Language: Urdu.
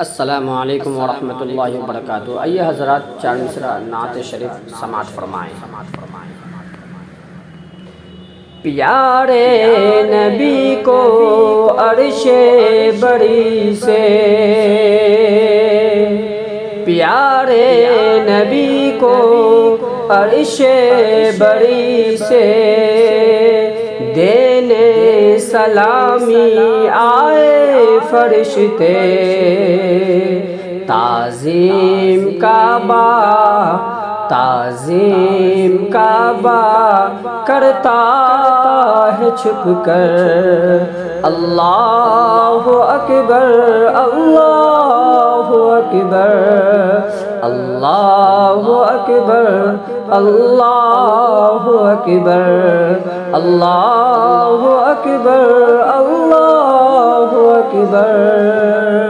السلام علیکم ورحمۃ اللہ وبرکاتہ۔ آئیے حضرات چار مصرع نعت شریف سماعت فرمائیں۔ پیارے نبی کو عرش بری سے، پیارے نبی کو عرش بری سے دینے سلامی آئے فرشتے، تعظیم کعبہ تعظیم کعبہ کرتا ہے چھپ کر، اللہ اکبر اللہ اکبر اللہ اکبر اللہ اکبر اللہ اکبر اللہ اکبر۔